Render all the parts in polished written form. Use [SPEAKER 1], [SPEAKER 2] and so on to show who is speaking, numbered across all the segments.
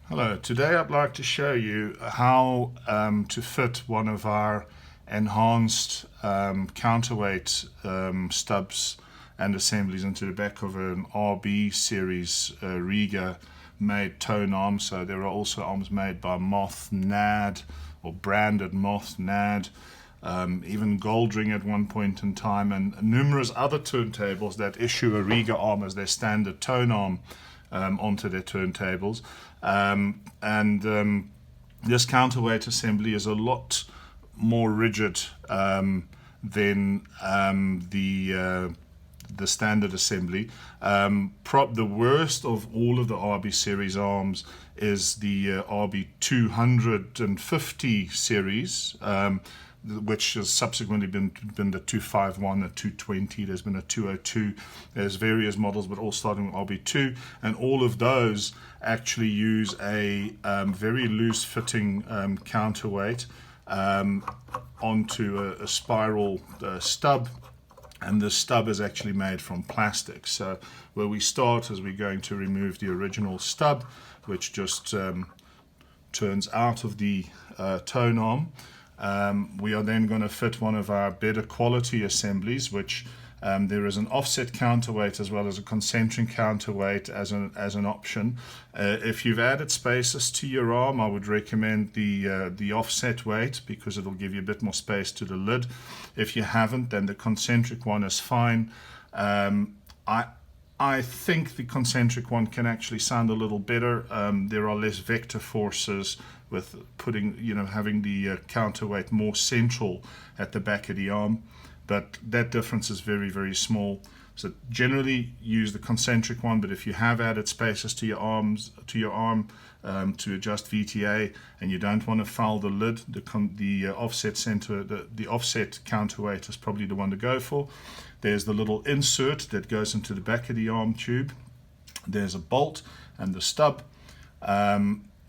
[SPEAKER 1] Hello, today I'd like to show you how to fit one of our enhanced counterweight stubs and assemblies into the back of an RB series Rega made tone arm. So there are also arms made by Moth, NAD, or branded Moth, NAD, even Goldring at one point in time, and numerous other turntables that issue a Rega arm as their standard tone arm onto their turntables. This counterweight assembly is a lot more rigid than the standard assembly. The worst of all of the RB series arms is the RB 250 series, which has subsequently been the 251, a 220, there's been a 202, there's various models, but all starting with RB2, and all of those actually use a very loose fitting counterweight onto a spiral stub, and the stub is actually made from plastic. So where we start is we're going to remove the original stub, which just turns out of the tone arm. We are then going to fit one of our better quality assemblies, which there is an offset counterweight as well as a concentric counterweight as an option. If you've added spacers to your arm, I would recommend the offset weight because it'll give you a bit more space to the lid. If you haven't, then the concentric one is fine. I think the concentric one can actually sound a little better. There are less vector forces with having the counterweight more central at the back of the arm, but that difference is very, very small. So generally use the concentric one, but if you have added spacers to your arm to adjust VTA and you don't want to foul the lid, the offset counterweight is probably the one to go for. There's the little insert that goes into the back of the arm tube. There's a bolt and the stub.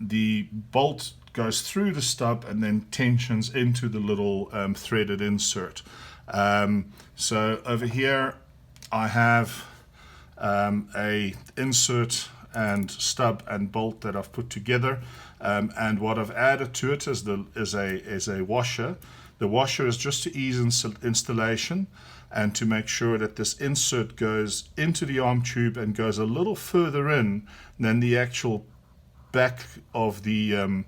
[SPEAKER 1] The bolt goes through the stub and then tensions into the little threaded insert. So over here I have a insert and stub and bolt that I've put together, and what I've added to it is a washer. The washer is just to ease installation and to make sure that this insert goes into the arm tube and goes a little further in than the actual back of the arm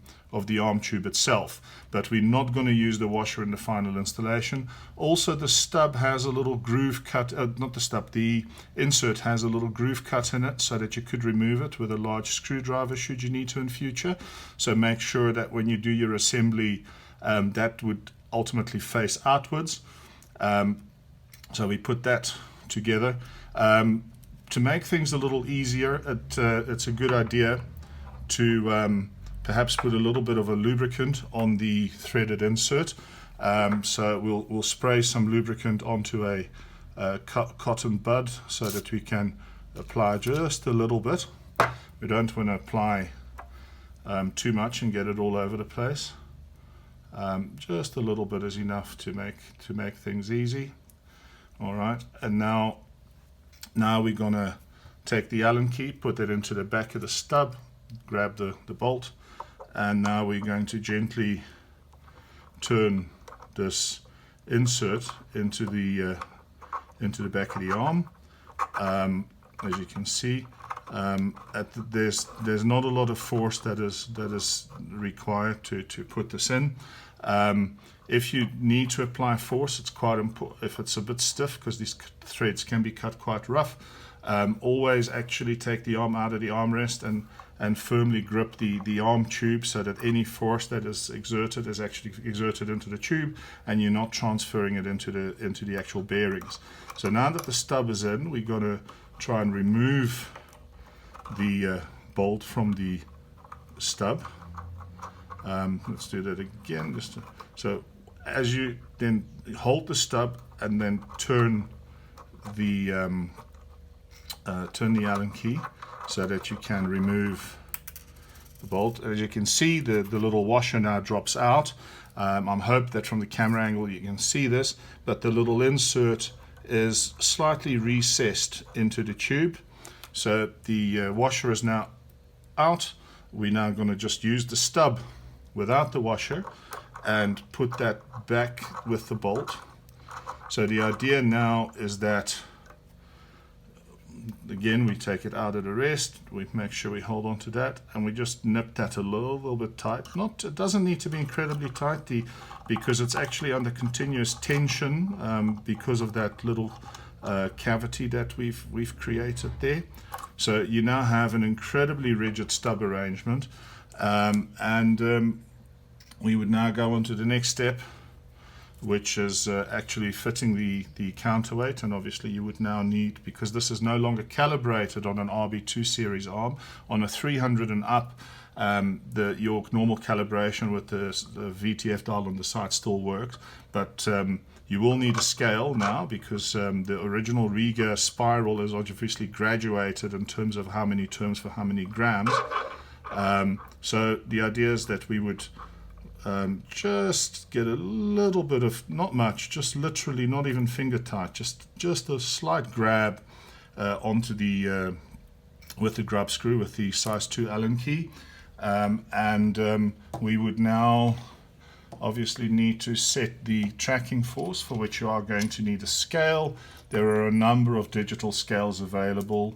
[SPEAKER 1] tube itself. But we're not going to use the washer in the final installation. Also, the stub has a little groove cut, the insert has a little groove cut in it so that you could remove it with a large screwdriver should you need to in future. So make sure that when you do your assembly, that would ultimately face outwards. So we put that together. To make things a little easier, it's a good idea to perhaps put a little bit of a lubricant on the threaded insert. So we'll spray some lubricant onto a cotton bud so that we can apply just a little bit. We don't want to apply too much and get it all over the place. Just a little bit is enough to make things easy. All right, and now we're gonna take the Allen key, put it into the back of the stub, grab the bolt, and now we're going to gently turn this insert into the back of the arm. As you can see, there's not a lot of force that is required to put this in. If you need to apply force, it's quite important if it's a bit stiff, because these threads can be cut quite rough. Always actually take the arm out of the armrest and firmly grip the arm tube so that any force that is exerted is actually exerted into the tube and you're not transferring it into the actual bearings. So now that the stub is in, we're going to try and remove the bolt from the stub. Let's do that again. So as you then hold the stub and then turn the Allen key so that you can remove the bolt. As you can see, the little washer now drops out. I hope that from the camera angle you can see this, but the little insert is slightly recessed into the tube. So the washer is now out. we're now going to just use the stub without the washer and put that back with the bolt. So the idea now is that, again, we take it out of the rest, we make sure we hold on to that, and we just nip that a little bit tight. It doesn't need to be incredibly tight, because it's actually under continuous tension because of that little cavity that we've created there. So you now have an incredibly rigid stub arrangement, and we would now go on to the next step, which is actually fitting the counterweight. And obviously you would now need, because this is no longer calibrated on an RB2 series arm, on a 300 and up, your normal calibration with the VTF dial on the side still works, but you will need a scale now, because the original Rega spiral is obviously graduated in terms of how many turns for how many grams. So the idea is that we would just get a little bit of, not much, just literally not even finger tight, just a slight grab onto the with the grub screw with the size 2 Allen key, and we would now obviously need to set the tracking force, for which you are going to need a scale. There are a number of digital scales available.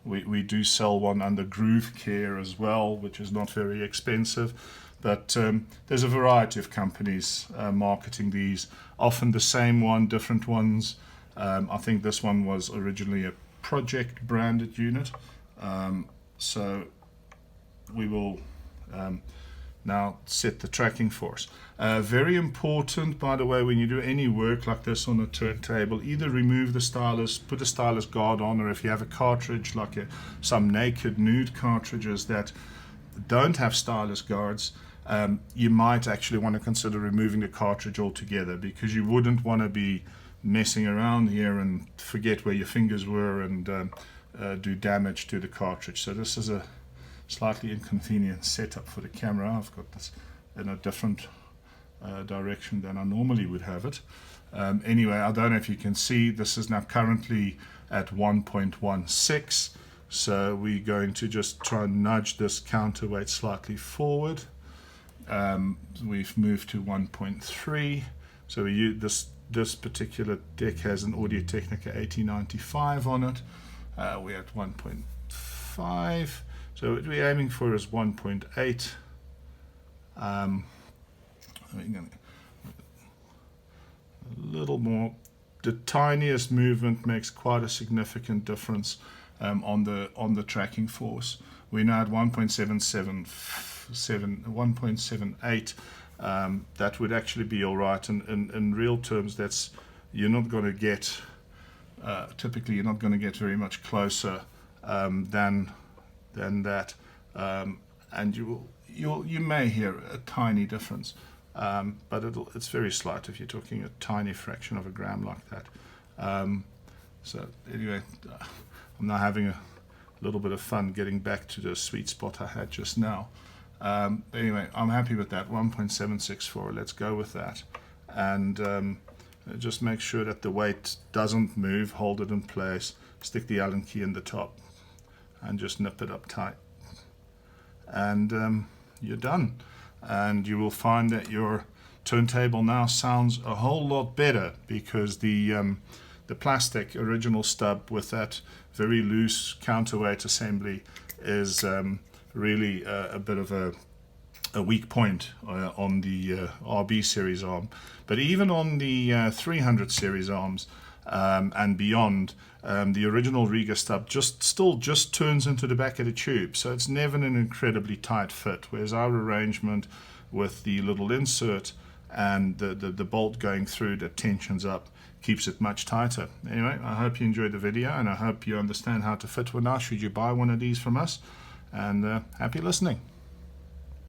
[SPEAKER 1] We do sell one under Groove Care as well, which is not very expensive. But there's a variety of companies marketing these, often the same one, different ones. I think this one was originally a Project branded unit. So we will now set the tracking force. Very important, by the way, when you do any work like this on a turntable, either remove the stylus, put a stylus guard on, or if you have a cartridge like some naked nude cartridges that don't have stylus guards, you might actually want to consider removing the cartridge altogether, because you wouldn't want to be messing around here and forget where your fingers were and do damage to the cartridge. So this is a slightly inconvenient setup for the camera. I've got this in a different direction than I normally would have it. Anyway, I don't know if you can see, this is now currently at 1.16. So we're going to just try and nudge this counterweight slightly forward. We've moved to 1.3. So we use this particular deck has an Audio-Technica 8095 on it. We're at 1.5. So what we're aiming for is 1.8. A little more. The tiniest movement makes quite a significant difference on the tracking force. We're now at 1.78. That would actually be all right. In real terms, that's, you're not going to get typically you're not going to get very much closer than that, and you may hear a tiny difference, but it's very slight if you're talking a tiny fraction of a gram like that. So anyway, I'm now having a little bit of fun getting back to the sweet spot I had just now. Anyway, I'm happy with that, 1.764. Let's go with that, and just make sure that the weight doesn't move. Hold it in place, stick the Allen key in the top, and just nip it up tight, and you're done. And you will find that your turntable now sounds a whole lot better, because the plastic original stub with that very loose counterweight assembly is really a bit of a weak point on the RB series arm. But even on the 300 series arms and beyond, the original Rega stub still just turns into the back of the tube, so it's never an incredibly tight fit, whereas our arrangement with the little insert and the bolt going through that tensions up keeps it much tighter. Anyway, I hope you enjoyed the video, and I hope you understand how to fit one now should you buy one of these from us, and happy listening.